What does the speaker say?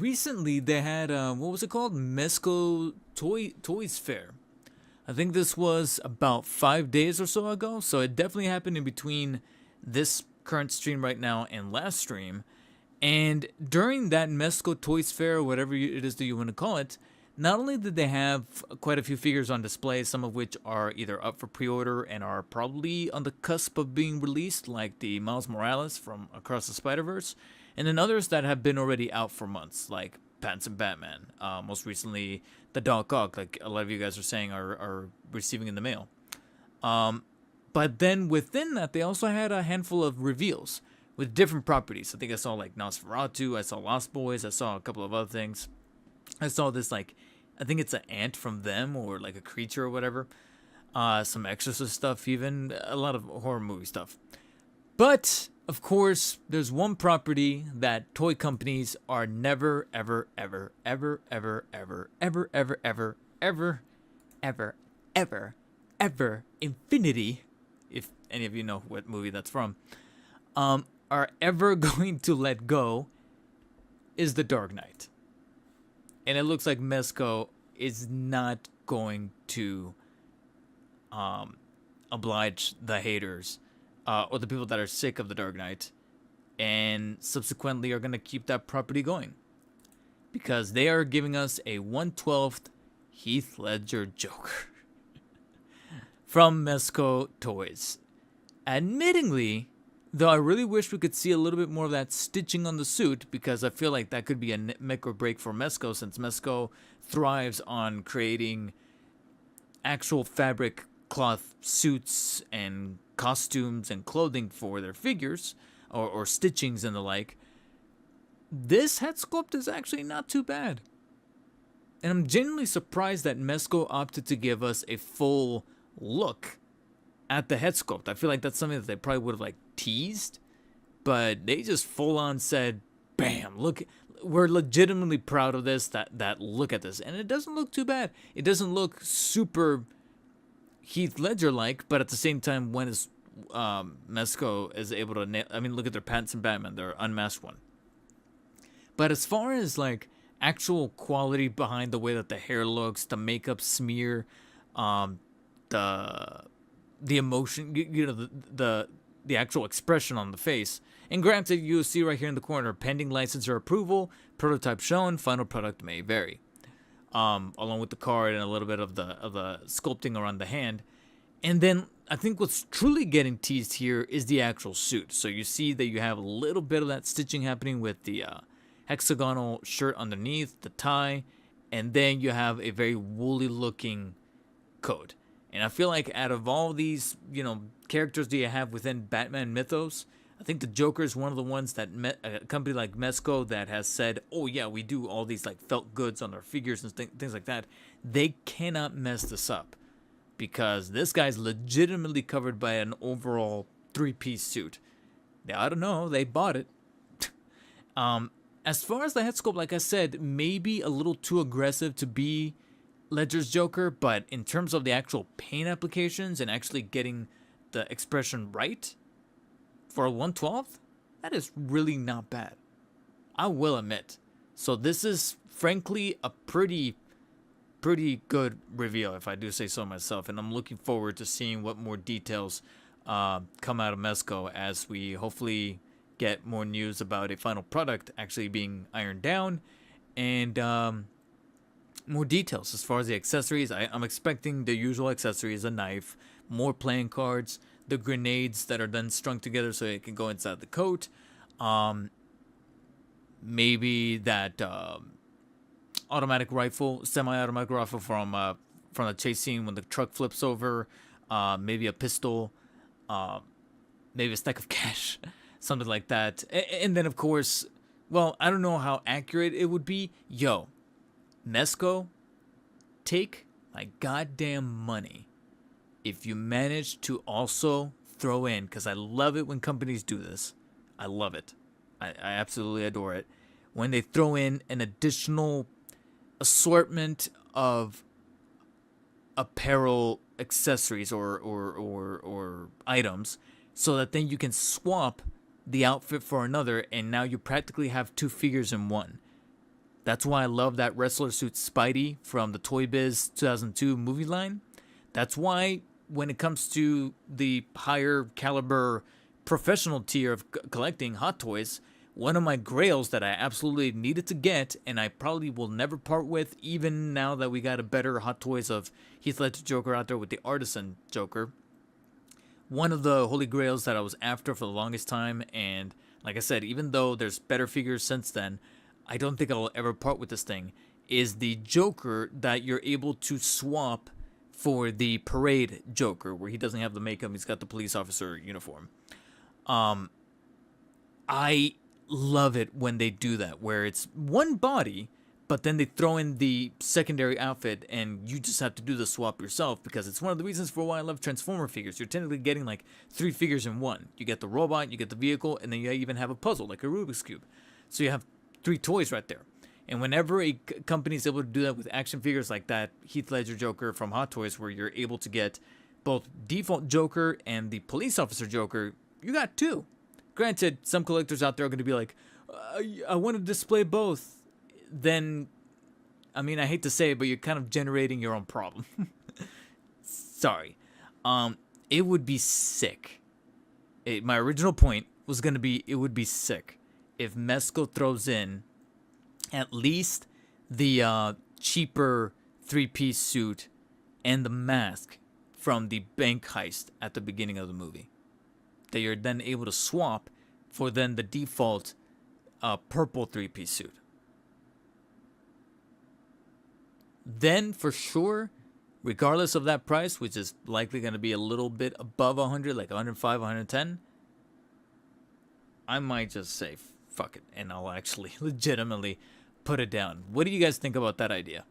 recently they had what was it called? Mezco Toys Fair. I think this was about 5 days or so ago. So it definitely happened in between this current stream right now and last stream. And during that Mezco Toys Fair, or whatever it is that you want to call it, not only did they have quite a few figures on display, some of which are either up for pre-order and are probably on the cusp of being released, like the Miles Morales from Across the Spider-Verse, and then others that have been already out for months, like Pattinson Batman. Most recently, the Doc Ock, like a lot of you guys are saying, are receiving in the mail. But then within that, they also had a handful of reveals with different properties. I think I saw like Nosferatu, I saw Lost Boys, I saw a couple of other things. I saw this like, I think it's an ant from them or like a creature or whatever. Some Exorcist stuff, even a lot of horror movie stuff. But of course, there's one property that toy companies are never, ever, ever, ever, ever, ever, ever, ever, ever, ever, ever, ever, ever, infinity, if any of you know what movie that's from, are ever going to let go is the Dark Knight. And it looks like Mezco is not going to oblige the haters or the people that are sick of the Dark Knight, and subsequently are going to keep that property going, because they are giving us a 1/12th Heath Ledger Joker from Mezco Toys. Admittingly, though, I really wish we could see a little bit more of that stitching on the suit, because I feel like that could be a make or break for Mezco, since Mezco thrives on creating actual fabric cloth suits and costumes and clothing for their figures, or stitchings and the like. This head sculpt is actually not too bad. And I'm genuinely surprised that Mezco opted to give us a full look at the head sculpt. I feel like that's something that they probably would have like teased, but they just full on said, bam, look, we're legitimately proud of this, that look at this. And it doesn't look too bad. It doesn't look super Heath Ledger like, but at the same time, when is Mezco is able to nail, I mean, look at their Pattinson Batman, their unmasked one. But as far as like actual quality behind the way that the hair looks, the makeup smear, the emotion, the actual expression on the face. And granted, you'll see right here in the corner, pending licensor approval, prototype shown, final product may vary. Along with the card and a little bit of the sculpting around the hand. And then I think what's truly getting teased here is the actual suit. So you see that you have a little bit of that stitching happening with the hexagonal shirt underneath, the tie, and then you have a very woolly looking coat. And I feel like out of all these, characters that you have within Batman mythos, I think the Joker is one of the ones that a company like Mezco that has said, oh yeah, we do all these like felt goods on our figures and things like that. They cannot mess this up, because this guy's legitimately covered by an overall 3-piece suit. I don't know, they bought it. As far as the head sculpt, like I said, maybe a little too aggressive to be Ledger's Joker, but in terms of the actual paint applications and actually getting the expression right for a 1/12th, that is really not bad, I will admit. So this is frankly a pretty good reveal, if I do say so myself, and I'm looking forward to seeing what more details come out of Mezco as we hopefully get more news about a final product actually being ironed down, and more details as far as the accessories. I'm expecting the usual accessories: a knife, more playing cards, the grenades that are then strung together so it can go inside the coat, maybe that automatic rifle, semi-automatic rifle from the chase scene when the truck flips over, maybe a pistol, maybe a stack of cash, something like that. And then of course, well, I don't know how accurate it would be. Yo, Mezco, take my goddamn money if you manage to also throw in, because I love it when companies do this. I love it. I absolutely adore it. When they throw in an additional assortment of apparel accessories or items, so that then you can swap the outfit for another, and now you practically have two figures in one. That's why I love that wrestler suit Spidey from the Toy Biz 2002 movie line. That's why when it comes to the higher caliber professional tier of collecting Hot Toys, one of my grails that I absolutely needed to get, and I probably will never part with, even now that we got a better Hot Toys of Heath Ledger Joker out there with the Artisan Joker. One of the holy grails that I was after for the longest time, and like I said, even though there's better figures since then, I don't think I'll ever part with this thing, is the Joker that you're able to swap for the Parade Joker, where he doesn't have the makeup, he's got the police officer uniform. I love it when they do that, where it's one body, but then they throw in the secondary outfit and you just have to do the swap yourself, because it's one of the reasons for why I love Transformer figures. You're technically getting like 3 figures in one. You get the robot, you get the vehicle, and then you even have a puzzle, like a Rubik's Cube. So you have 3 toys right there. And whenever a company is able to do that with action figures like that, Heath Ledger Joker from Hot Toys, where you're able to get both default Joker and the police officer Joker, you got 2. Granted, some collectors out there are going to be like, I want to display both. Then, I mean, I hate to say it, but you're kind of generating your own problem. Sorry. It would be sick. My original point was going to be, it would be sick if Mezco throws in at least the cheaper 3-piece suit and the mask from the bank heist at the beginning of the movie, that you're then able to swap for then the default purple 3-piece suit. Then for sure, regardless of that price, which is likely going to be a little bit above 100, like 105, 110, I might just say fuck it, and I'll actually legitimately put it down. What do you guys think about that idea?